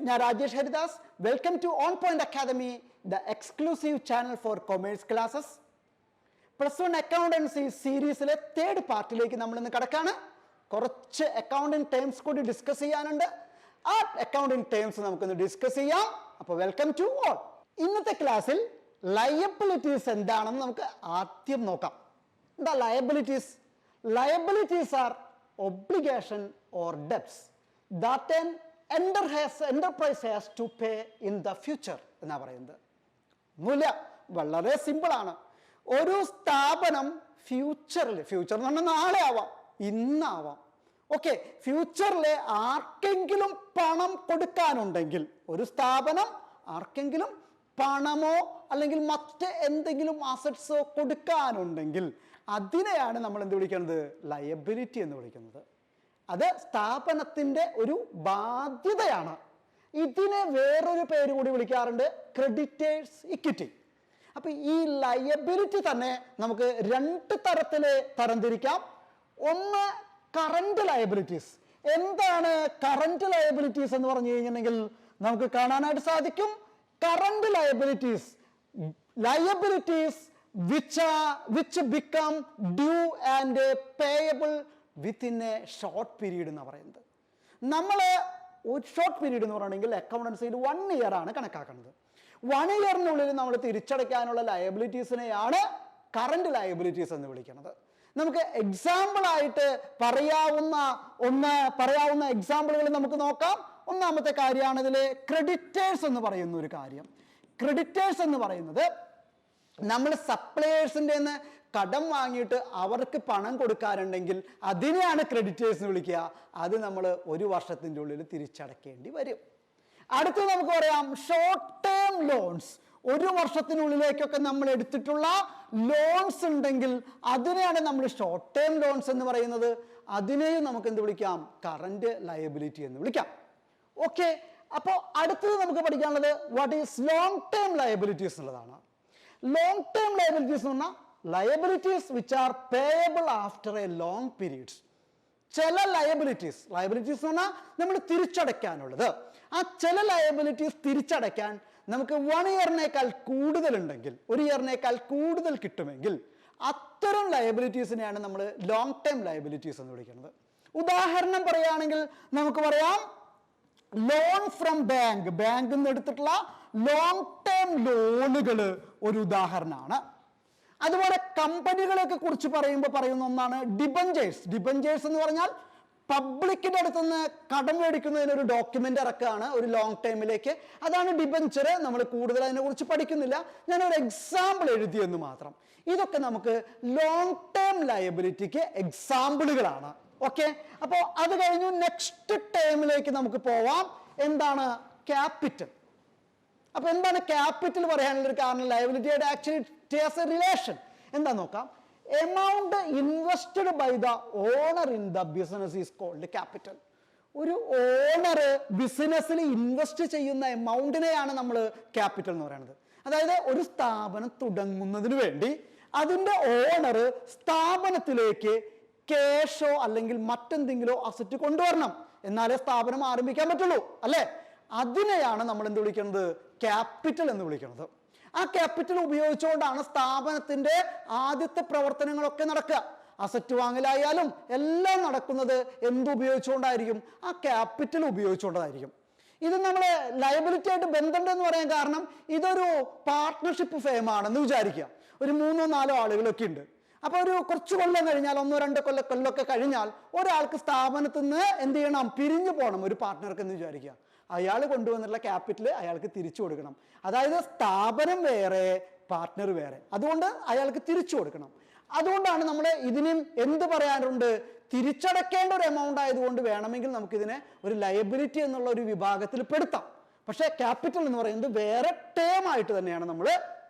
ഞാൻ Rajesh Haridas. Welcome to on point academy, the exclusive channel for commerce classes. Plus one accountancy സീരീസിലെ third പാർട്ടിലേക്ക് നമ്മൾ ഇന്ന് കടക്കാണ്. കുറച്ച് അക്കൗണ്ടിങ് ടേംസ് കൂടി ഡിസ്കസ് ചെയ്യാനുണ്ട്. ആ അക്കൗണ്ടിങ് ടേംസ് നമുക്കൊന്ന് ഡിസ്കസ് ചെയ്യാം. അപ്പോൾ വെൽക്കം ടു ഓൾ. ഇന്നത്തെ ക്ലാസ്സിൽ ലയബിലിറ്റീസ് എന്താണെന്ന് നമുക്ക് ആദ്യം നോക്കാം. എന്താ liabilities? Liabilities R obligation or debts that an enterprise has to pay in the future എന്നാ പറയുന്നത്. ഒന്നുമില്ല, വളരെ സിമ്പിൾ ആണ്. ഒരു സ്ഥാപനം ഫ്യൂച്ചർ എന്ന് പറഞ്ഞാൽ നാളെ ആവാം, ഇന്നാവാം, ഓക്കെ, ഫ്യൂച്ചറിലെ ആർക്കെങ്കിലും പണം കൊടുക്കാനുണ്ടെങ്കിൽ, ഒരു സ്ഥാപനം ആർക്കെങ്കിലും പണമോ അല്ലെങ്കിൽ മറ്റ് എന്തെങ്കിലും അസറ്റ്സോ കൊടുക്കാനുണ്ടെങ്കിൽ അതിനെയാണ് നമ്മൾ എന്ത് വിളിക്കുന്നത്? ലയബിലിറ്റി എന്ന് വിളിക്കുന്നത്. അത് സ്ഥാപനത്തിൻ്റെ ഒരു ബാധ്യതയാണ്. ഇതിനെ വേറൊരു പേര് കൂടി വിളിക്കാറുണ്ട്, ക്രെഡിറ്റേഴ്സ് ഇക്വിറ്റി. അപ്പം ഈ ലയബിലിറ്റി തന്നെ നമുക്ക് രണ്ട് തരത്തിൽ തരംതിരിക്കാം. ഒന്ന് കറന്റ് ലയബിലിറ്റീസ്. എന്താണ് കറന്റ് ലയബിലിറ്റീസ് എന്ന് പറഞ്ഞു കഴിഞ്ഞിട്ടുണ്ടെങ്കിൽ നമുക്ക് കാണാനായിട്ട് സാധിക്കും, current liabilities which become due and payable within a short period എന്ന് പറയുന്നത്. നമ്മൾ ഒരു ഷോർട്ട് പീരീഡ് എന്ന് പറയുകയാണെങ്കിൽ അക്കൗണ്ടൻസിയിൽ 1 year ആണ് കണക്കാക്കുന്നത്. 1 yearനുള്ളിൽ നമ്മൾ തിരിച്ചടയ്ക്കാനുള്ള ലയബിലിറ്റീസിനെയാണ് കറന്റ് ലയബിലിറ്റീസ് എന്ന് വിളിക്കുന്നത്. നമുക്ക് എക്സാമ്പിളായിട്ട് പറയാവുന്ന എക്സാമ്പിളുകൾ നമുക്ക് നോക്കാം. ഒന്നാമത്തെ കാര്യമാണ് ഇതിൽ ക്രെഡിറ്റേഴ്സ് എന്ന് പറയുന്ന ഒരു കാര്യം. ക്രെഡിറ്റേഴ്സ് എന്ന് പറയുന്നത് നമ്മൾ സപ്ലയേഴ്സിൻ്റെ നിന്ന് കടം വാങ്ങിയിട്ട് അവർക്ക് പണം കൊടുക്കാറുണ്ടെങ്കിൽ അതിനെയാണ് ക്രെഡിറ്റേഴ്സ് എന്ന് വിളിക്കുക. അത് നമ്മൾ 1 വർഷത്തിൻ്റെ ഉള്ളിൽ തിരിച്ചടക്കേണ്ടി വരും. അടുത്ത് നമുക്ക് പറയാം ഷോർട്ട് ടേം ലോൺസ്. 1 വർഷത്തിനുള്ളിലേക്കൊക്കെ നമ്മൾ എടുത്തിട്ടുള്ള ലോൺസ് ഉണ്ടെങ്കിൽ അതിനെയാണ് നമ്മൾ ഷോർട്ട് ടേം ലോൺസ് എന്ന് പറയുന്നത്. അതിനെയും നമുക്ക് എന്ത് വിളിക്കാം? കറന്റ് ലയബിലിറ്റി എന്ന് വിളിക്കാം. ഓക്കെ, അപ്പോൾ അടുത്തത് നമുക്ക് പഠിക്കാനുള്ളത് what is long term liabilities എന്നുള്ളതാണ്. ലോങ് ടേം ലയബിലിറ്റീസ് എന്ന് പറഞ്ഞാൽ liabilities which are payable after A long periods. ചില ലയബിലിറ്റീസ് എന്ന് പറഞ്ഞാൽ നമ്മൾ തിരിച്ചടയ്ക്കാനുള്ളത്. ആ ചില ലയബിലിറ്റീസ് തിരിച്ചടയ്ക്കാൻ നമുക്ക് 1 yearനേക്കാൾ കൂടുതലുണ്ടെങ്കിൽ, 1 yearനേക്കാൾ കൂടുതൽ കിട്ടുമെങ്കിൽ അത്തരം ലയബിലിറ്റീസിനെയാണ് നമ്മൾ ലോങ് ടേം ലയബിലിറ്റീസ് എന്ന് വിളിക്കുന്നത്. ഉദാഹരണം പറയുകയാണെങ്കിൽ നമുക്ക് പറയാം ലോൺ ഫ്രം ബാങ്കിൽ നിന്ന് എടുത്തിട്ടുള്ള ലോങ് ടേം ലോണുകൾ ഒരു ഉദാഹരണമാണ്. അതുപോലെ കമ്പനികളെയൊക്കെ കുറിച്ച് പറയുന്ന ഒന്നാണ് ഡിബഞ്ചേഴ്സ് എന്ന് പറഞ്ഞാൽ പബ്ലിക്കിന്റെ അടുത്തുനിന്ന് കടം മേടിക്കുന്നതിനൊരു ഡോക്യുമെന്റ് ഇറക്കുകയാണ് ഒരു ലോങ് ടൈമിലേക്ക്. അതാണ് ഡിബഞ്ചർ. നമ്മൾ കൂടുതൽ അതിനെക്കുറിച്ച് പഠിക്കുന്നില്ല, ഞാനൊരു എക്സാമ്പിൾ എഴുതിയെന്ന് മാത്രം. ഇതൊക്കെ നമുക്ക് ലോങ് ടേം ലയബിലിറ്റിക്ക് എക്സാമ്പിളുകളാണ്. ഓക്കെ, അപ്പോൾ അത് കഴിഞ്ഞു നെക്സ്റ്റ് ടേമിലേക്ക് നമുക്ക് പോവാം. എന്താണ് ക്യാപിറ്റൽ? അപ്പൊ എന്താണ് ക്യാപിറ്റൽ പറയാനുള്ള ഒരു കാരണം? ലയബിലിറ്റിയുടെ ആക്ച്വലി ടേസ് എ റിലേഷൻ. എന്താ നോക്കാം. Amount invested by the owner in the business is called capital. ഒരു ഓണർ ബിസിനസ്സിൽ ഇൻവെസ്റ്റ് ചെയ്യുന്ന എമൗണ്ടിനെയാണ് നമ്മൾ ക്യാപിറ്റൽ എന്ന് പറയുന്നത്. അതായത് ഒരു സ്ഥാപനം തുടങ്ങുന്നതിന് വേണ്ടി അതിൻ്റെ ഓണർ സ്ഥാപനത്തിലേക്ക് ക്യാഷോ അല്ലെങ്കിൽ മറ്റെന്തെങ്കിലോ അസറ്റ് കൊണ്ടുവരണം, എന്നാലേ സ്ഥാപനം ആരംഭിക്കാൻ പറ്റുള്ളൂ, അല്ലേ? അതിനെയാണ് നമ്മൾ എന്ത് വിളിക്കുന്നത്? ക്യാപിറ്റൽ എന്ന് വിളിക്കുന്നത്. ആ ക്യാപിറ്റൽ ഉപയോഗിച്ചുകൊണ്ടാണ് സ്ഥാപനത്തിന്റെ ആദ്യത്തെ പ്രവർത്തനങ്ങളൊക്കെ നടക്കുക. അസറ്റ് വാങ്ങലായാലും എല്ലാം നടക്കുന്നത് എന്തുപയോഗിച്ചുകൊണ്ടായിരിക്കും? ആ ക്യാപിറ്റൽ ഉപയോഗിച്ചുകൊണ്ടായിരിക്കും. ഇത് നമ്മൾ ലയബിലിറ്റി ആയിട്ട് ബന്ധമുണ്ടെന്ന് പറയാൻ കാരണം ഇതൊരു പാർട്ട്ണർഷിപ്പ് ഫേമാണെന്ന് വിചാരിക്കുക. ഒരു 3-4 ആളുകളൊക്കെ ഉണ്ട്. അപ്പോൾ ഒരു കുറച്ച് കൊല്ലം കഴിഞ്ഞാൽ 1-2 കൊല്ലമൊക്കെ കഴിഞ്ഞാൽ ഒരാൾക്ക് സ്ഥാപനത്തിൽ നിന്ന് എന്ത് ചെയ്യണം? പിരിഞ്ഞു പോകണം ഒരു പാർട്ട്ണർക്ക് എന്ന് വിചാരിക്കുക. അയാൾ കൊണ്ടുവന്നിട്ടുള്ള ക്യാപിറ്റൽ അയാൾക്ക് തിരിച്ചു കൊടുക്കണം. അതായത് സ്ഥാപനം വേറെ, പാർട്ട്ണർ വേറെ, അതുകൊണ്ട് അയാൾക്ക് തിരിച്ചു കൊടുക്കണം. അതുകൊണ്ടാണ് നമ്മൾ ഇതിനും എന്ത് പറയാറുണ്ട്? തിരിച്ചടക്കേണ്ട ഒരു എമൗണ്ട് ആയതുകൊണ്ട് വേണമെങ്കിൽ നമുക്കിതിനെ ഒരു ലയബിലിറ്റി എന്നുള്ള ഒരു വിഭാഗത്തിൽ പെടുത്താം. പക്ഷേ ക്യാപിറ്റൽ എന്ന് പറയുന്നത് വേറെ ടേം ആയിട്ട് തന്നെയാണ് നമ്മൾ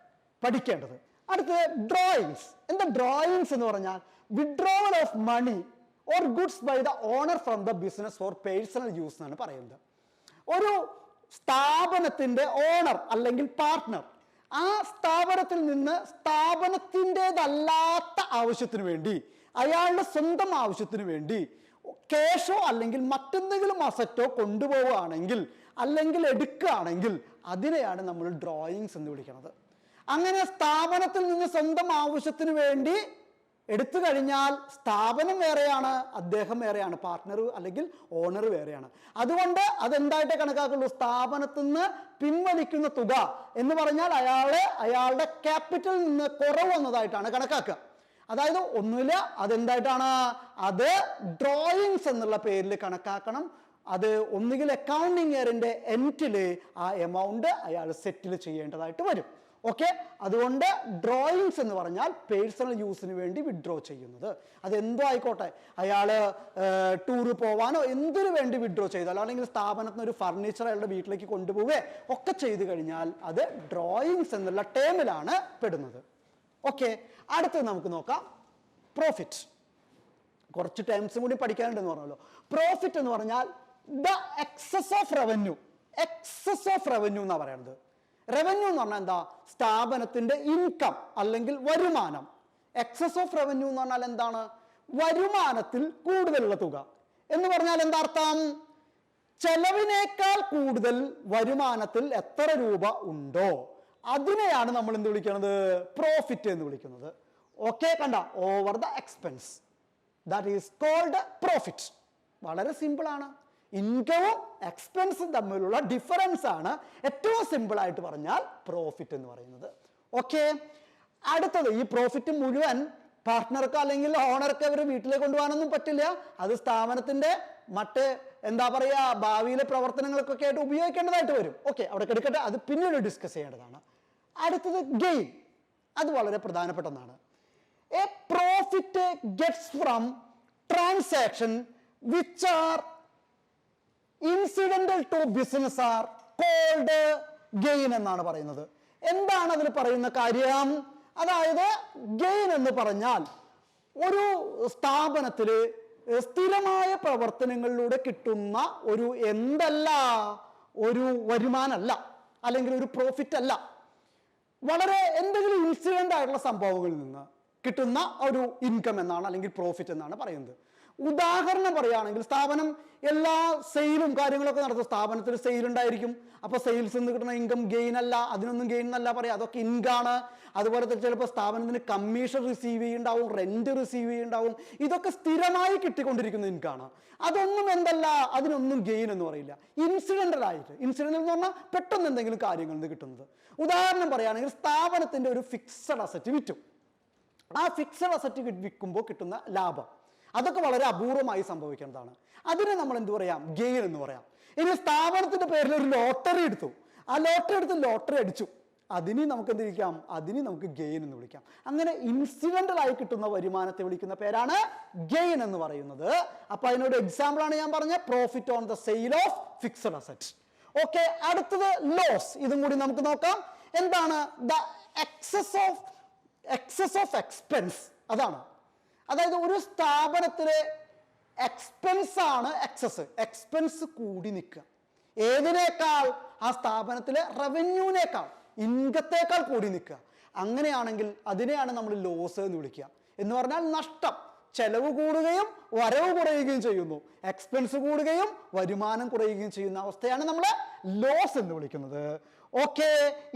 പഠിക്കേണ്ടത്. അടുത്തത് ഡ്രോയിങ്സ്. എന്താ ഡ്രോയിങ്സ് എന്ന് പറഞ്ഞാൽ? Withdrawal of money or goods by the owner from the business for personal use എന്നാണ് പറയുന്നത്. ഒരു സ്ഥാപനത്തിന്റെ ഓണർ അല്ലെങ്കിൽ പാർട്ട്ണർ ആ സ്ഥാപനത്തിൽ നിന്ന് സ്ഥാപനത്തിൻ്റെതല്ലാത്ത ആവശ്യത്തിന് വേണ്ടി, അയാളുടെ സ്വന്തം ആവശ്യത്തിന് വേണ്ടി ക്യാഷോ അല്ലെങ്കിൽ മറ്റെന്തെങ്കിലും അസറ്റോ കൊണ്ടുപോവുകയാണെങ്കിൽ അല്ലെങ്കിൽ എടുക്കുകയാണെങ്കിൽ അതിനെയാണ് നമ്മൾ ഡ്രോയിങ്സ് എന്ന് വിളിക്കുന്നത്. അങ്ങനെ സ്ഥാപനത്തിൽ നിന്ന് സ്വന്തം ആവശ്യത്തിന് വേണ്ടി എടുത്തു കഴിഞ്ഞാൽ സ്ഥാപനം വേറെയാണ്, അദ്ദേഹം വേറെയാണ്, പാർട്ട്ണർ അല്ലെങ്കിൽ ഓണർ വേറെയാണ്. അതുകൊണ്ട് അതെന്തായിട്ടേ കണക്കാക്കുള്ളൂ, സ്ഥാപനത്തിൽ നിന്ന് പിൻവലിക്കുന്ന തുക എന്ന് പറഞ്ഞാൽ അയാളുടെ ക്യാപിറ്റലിൽ നിന്ന് കുറവ് വന്നതായിട്ടാണ് കണക്കാക്കുക. അതായത് ഒന്നുമില്ല, അതെന്തായിട്ടാണ്, അത് ഡ്രോയിങ്സ് എന്നുള്ള പേരിൽ കണക്കാക്കണം. അത് ഒന്നുകിൽ അക്കൗണ്ടിങ് ഇയറിന്റെ എൻഡില് ആ എമൗണ്ട് അയാൾ സെറ്റിൽ ചെയ്യേണ്ടതായിട്ട് വരും. ഓക്കെ, അതുകൊണ്ട് ഡ്രോയിങ്സ് എന്ന് പറഞ്ഞാൽ പേഴ്സണൽ യൂസിന് വേണ്ടി വിഡ്രോ ചെയ്യുന്നത്. അതെന്തോ ആയിക്കോട്ടെ, അയാൾ ടൂറ് പോവാനോ എന്തിനു വേണ്ടി വിഡ്രോ ചെയ്താലോ, അല്ലെങ്കിൽ സ്ഥാപനത്തിന് ഒരു ഫർണിച്ചർ അയാളുടെ വീട്ടിലേക്ക് കൊണ്ടുപോവുകയോ ഒക്കെ ചെയ്തു കഴിഞ്ഞാൽ അത് ഡ്രോയിങ്സ് എന്നുള്ള ടേമിലാണ് പെടുന്നത്. ഓക്കെ, അടുത്തത് നമുക്ക് നോക്കാം പ്രോഫിറ്റ്. കുറച്ച് ടേംസും കൂടി പഠിക്കാനുണ്ടെന്ന് പറഞ്ഞല്ലോ. പ്രോഫിറ്റ് എന്ന് പറഞ്ഞാൽ the excess of revenue. Excess of revenue എന്നാ പറയുന്നത്. റവന്യൂ എന്ന് പറഞ്ഞാൽ എന്താ, സ്ഥാപനത്തിന്റെ ഇൻകം അല്ലെങ്കിൽ വരുമാനം. എക്സസ് ഓഫ് റവന്യൂ എന്ന് പറഞ്ഞാൽ എന്താണ്, വരുമാനത്തിൽ കൂടുതലുള്ള തുക എന്ന് പറഞ്ഞാൽ എന്താ അർത്ഥം, ചെലവിനേക്കാൾ കൂടുതൽ വരുമാനത്തിൽ എത്ര രൂപ ഉണ്ടോ അതിനെയാണ് നമ്മൾ എന്ത് വിളിക്കുന്നത്, പ്രോഫിറ്റ് എന്ന് വിളിക്കുന്നത്. ഓക്കെ, കണ്ട, over the expense, that is called profit. വളരെ സിമ്പിൾ ആണ്. ഇൻകവും എക്സ്പെൻസും തമ്മിലുള്ള ഡിഫറൻസ് ആണ് ഏറ്റവും സിമ്പിൾ ആയിട്ട് പറഞ്ഞാൽ പ്രോഫിറ്റ് എന്ന് പറയുന്നത്. ഓക്കെ, അടുത്തത്, ഈ പ്രോഫിറ്റ് മുഴുവൻ പാർട്ട്ണർക്ക് അല്ലെങ്കിൽ ഓണർക്ക് അവർ വീട്ടിലേക്ക് കൊണ്ടുപോകാനൊന്നും പറ്റില്ല. അത് സ്ഥാപനത്തിന്റെ മറ്റ് എന്താ പറയുക ഭാവിയിലെ പ്രവർത്തനങ്ങൾക്കൊക്കെ ആയിട്ട് ഉപയോഗിക്കേണ്ടതായിട്ട് വരും. ഓക്കെ, അവിടെ കിടക്കട്ടെ, അത് പിന്നീട് ഡിസ്കസ് ചെയ്യേണ്ടതാണ്. അടുത്തത് ഗെയിൻ. അത് വളരെ പ്രധാനപ്പെട്ട ഒന്നാണ്. A profit gets from transaction which are incidental to business are called gain എന്നാണ് പറയുന്നത്. എന്താണ് അതിൽ പറയുന്ന കാര്യം? അതായത് ഗെയിൻ എന്ന് പറഞ്ഞാൽ ഒരു സ്ഥാപനത്തിൽ സ്ഥിരമായ പ്രവർത്തനങ്ങളിലൂടെ കിട്ടുന്ന ഒരു ഒരു വരുമാനമല്ല, അല്ലെങ്കിൽ ഒരു പ്രോഫിറ്റ് അല്ല, വളരെ എന്തെങ്കിലും ഇൻസിഡന്റ് ആയിട്ടുള്ള സംഭവങ്ങളിൽ നിന്ന് കിട്ടുന്ന ഒരു ഇൻകം എന്നാണ്, അല്ലെങ്കിൽ പ്രോഫിറ്റ് എന്നാണ് പറയുന്നത്. ഉദാഹരണം പറയുകയാണെങ്കിൽ, സ്ഥാപനം എല്ലാ സെയിലും കാര്യങ്ങളൊക്കെ നടത്തും. സ്ഥാപനത്തിൽ സെയിൽ ഉണ്ടായിരിക്കും. അപ്പൊ സെയിൽസ് നിന്ന് കിട്ടുന്ന ഇൻകം ഗെയിൻ അല്ല, അതിനൊന്നും ഗെയിൻ എന്നല്ല പറയാം, അതൊക്കെ ഇൻകാണ്. അതുപോലെ തന്നെ ചിലപ്പോൾ സ്ഥാപനത്തിന് കമ്മീഷൻ റിസീവ് ചെയ്യുന്നുണ്ടാവും, റെന്റ് റിസീവ് ചെയ്യുന്നുണ്ടാവും. ഇതൊക്കെ സ്ഥിരമായി കിട്ടിക്കൊണ്ടിരിക്കുന്ന ഇൻകാണ്. അതൊന്നും എന്തല്ല, അതിനൊന്നും ഗെയിൻ എന്ന് പറയില്ല. ഇൻസിഡന്റൽ ആയിട്ട്, ഇൻസിഡന്റൽ എന്ന് പറഞ്ഞാൽ പെട്ടെന്ന് എന്തെങ്കിലും കാര്യങ്ങളിൽ നിന്ന് കിട്ടുന്നത്. ഉദാഹരണം പറയുകയാണെങ്കിൽ, സ്ഥാപനത്തിന്റെ ഒരു ഫിക്സഡ് അസറ്റ് വിറ്റു. ആ ഫിക്സഡ് അസറ്റ് വിൽക്കുമ്പോൾ കിട്ടുന്ന ലാഭം, അതൊക്കെ വളരെ അപൂർവമായി സംഭവിക്കുന്നതാണ്. അതിനെ നമ്മൾ എന്ത് പറയാം, ഗെയിൻ എന്ന് പറയാം. ഇനി സ്ഥാപനത്തിന്റെ പേരിൽ ഒരു ലോട്ടറി എടുത്തു, ആ ലോട്ടറി അടിച്ചു, അതിനെ നമുക്ക് എന്ത് വിളിക്കാം, അതിനെ നമുക്ക് ഗെയിൻ എന്ന് വിളിക്കാം. അങ്ങനെ ഇൻസിഡന്റൽ ആയി കിട്ടുന്ന വരുമാനത്തെ വിളിക്കുന്ന പേരാണ് ഗെയിൻ എന്ന് പറയുന്നത്. അപ്പൊ അതിനൊരു എക്സാമ്പിൾ ആണ് ഞാൻ പറഞ്ഞ profit on the sale of fixed asset. Okay, അടുത്തത് ലോസ്. ഇതും കൂടി നമുക്ക് നോക്കാം. എന്താണ് ദ എക്സസ് ഓഫ് എക്സ്പെൻസ്. അതാണ്, അതായത് ഒരു സ്ഥാപനത്തിലെ എക്സ്പെൻസ് ആണ് എക്സ്പെൻസ് കൂടി നിൽക്കുക. ഏതിനേക്കാൾ? ആ സ്ഥാപനത്തിലെ റവന്യൂവിനേക്കാൾ, ഇൻകത്തേക്കാൾ കൂടി നിൽക്കുക. അങ്ങനെയാണെങ്കിൽ അതിനെയാണ് നമ്മൾ ലോസ് എന്ന് വിളിക്കുക. എന്ന് പറഞ്ഞാൽ നഷ്ടം. ചെലവ് കൂടുകയും വരവ് കുറയുകയും ചെയ്യുന്നു, എക്സ്പെൻസ് കൂടുകയും വരുമാനം കുറയുകയും ചെയ്യുന്ന അവസ്ഥയാണ് നമ്മൾ ലോസ് എന്ന് വിളിക്കുന്നത്. ഓക്കെ,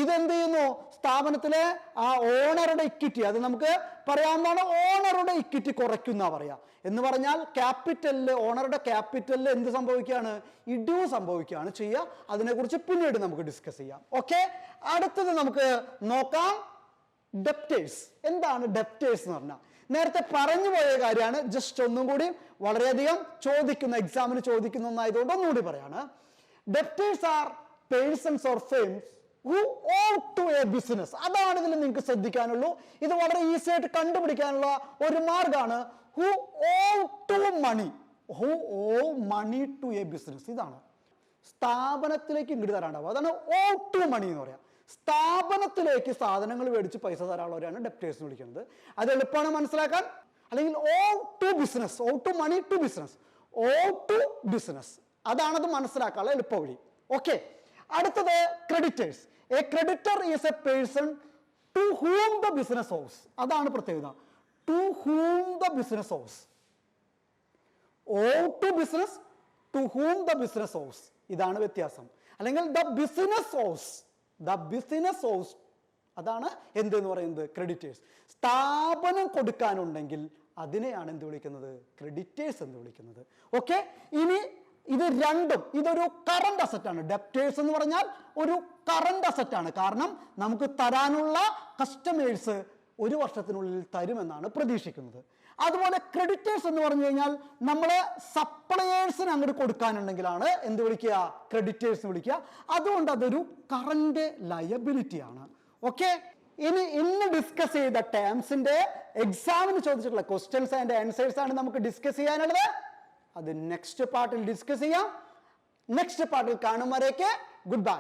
ഇതെന്ത് ചെയ്യുന്നു, സ്ഥാപനത്തിലെ ആ ഓണറുടെ ഇക്വിറ്റി, അത് നമുക്ക് പറയാവുന്നതാണ്, ഓണറുടെ ഇക്വിറ്റി കുറയ്ക്കുന്ന പറയാം. എന്ന് പറഞ്ഞാൽ ക്യാപിറ്റലില്, ഓണറുടെ ക്യാപിറ്റലിൽ എന്ത് സംഭവിക്കുകയാണ്, ഇടിവ് സംഭവിക്കുകയാണ് ചെയ്യുക. അതിനെക്കുറിച്ച് പിന്നീട് നമുക്ക് ഡിസ്കസ് ചെയ്യാം. ഓക്കെ, അടുത്തത് നമുക്ക് നോക്കാം ഡെപ്റ്റേഴ്സ്. എന്താണ് ഡെപ്റ്റേഴ്സ് എന്ന് പറഞ്ഞാൽ? നേരത്തെ പറഞ്ഞു പോയ കാര്യമാണ്, ജസ്റ്റ് ഒന്നും കൂടി വളരെയധികം എക്സാമിന് ചോദിക്കുന്ന ഒന്നായതുകൊണ്ട് ഒന്നുകൂടി പറയാണ്. Debtors are persons or firms who owe to a business. അതാണ് ഇതിൽ നിങ്ങൾക്ക് ശ്രദ്ധിക്കാനുള്ളൂ. ഇത് വളരെ ഈസി ആയിട്ട് കണ്ടുപിടിക്കാനുള്ള ഒരു മാർഗമാണ്. who owe money to a business. ഇതാണ് സ്ഥാപനത്തിലേക്ക് ഇങ്ങോട്ട് തരാണ്ടാവുക, അതാണ് owe to money എന്ന് പറയാം. സ്ഥാപനത്തിലേക്ക് സാധനങ്ങൾ മേടിച്ച് പൈസ തരാനുള്ളവരാണ് ഡെപ്റ്റേഴ്സ് എന്ന് വിളിക്കുന്നത്. അത് എളുപ്പമാണ് മനസ്സിലാക്കാൻ. അല്ലെങ്കിൽ owe to business, owe to money to business, owe to business, അതാണത് മനസ്സിലാക്കാനുള്ള എളുപ്പ വഴി. ഓക്കെ, അടുത്തത് creditors. A creditor is a person to whom the business owes. അതാണ് പ്രത്യേകത. To whom the business owes. owe to business, to whom the business owes. ഇതാണ് വ്യത്യാസം. അല്ലെങ്കിൽ the business of അതാണ് എന്തെന്ന് പറയുന്നത് ക്രെഡിറ്റേഴ്സ്. സ്ഥാപനം കൊടുക്കാനുണ്ടെങ്കിൽ അതിനെയാണ് എന്ത് വിളിക്കുന്നത്? ക്രെഡിറ്റേഴ്സ് എന്ന് വിളിക്കുന്നത്. ഓക്കെ, ഇനി ഇത് രണ്ടും ഇതൊരു കറണ്ട് അസറ്റാണ്. ഡെപ്റ്റേഴ്സ് എന്ന് പറഞ്ഞാൽ ഒരു കറണ്ട് അസറ്റാണ്. കാരണം നമുക്ക് തരാനുള്ള കസ്റ്റമേഴ്സ് 1 വർഷത്തിനുള്ളിൽ തരുമെന്നാണ് പ്രതീക്ഷിക്കുന്നത്. അതുപോലെ ക്രെഡിറ്റേഴ്സ് എന്ന് പറഞ്ഞു കഴിഞ്ഞാൽ നമ്മൾ സപ്ലയേഴ്സിന് അങ്ങോട്ട് കൊടുക്കാനുണ്ടെങ്കിലാണ് എന്ത് വിളിക്കുക? ക്രെഡിറ്റേഴ്സ് വിളിക്കുക. അതുകൊണ്ട് അതൊരു കറണ്ട് ലയബിലിറ്റി ആണ്. ഓക്കെ, ഇനി ഇന്ന് ഡിസ്കസ് ചെയ്ത ടേംസിന്റെ എക്സാമിന് ചോദിച്ചിട്ടുള്ള ക്വസ്റ്റ്യൻസ് ആൻഡ് ആൻസേഴ്സ് ആണ് നമുക്ക് ഡിസ്കസ് ചെയ്യാനുള്ളത്. അത് നെക്സ്റ്റ് പാർട്ടിൽ ഡിസ്കസ് ചെയ്യാം. നെക്സ്റ്റ് പാർട്ടിൽ കാണും വരേക്ക് ഗുഡ് ബൈ.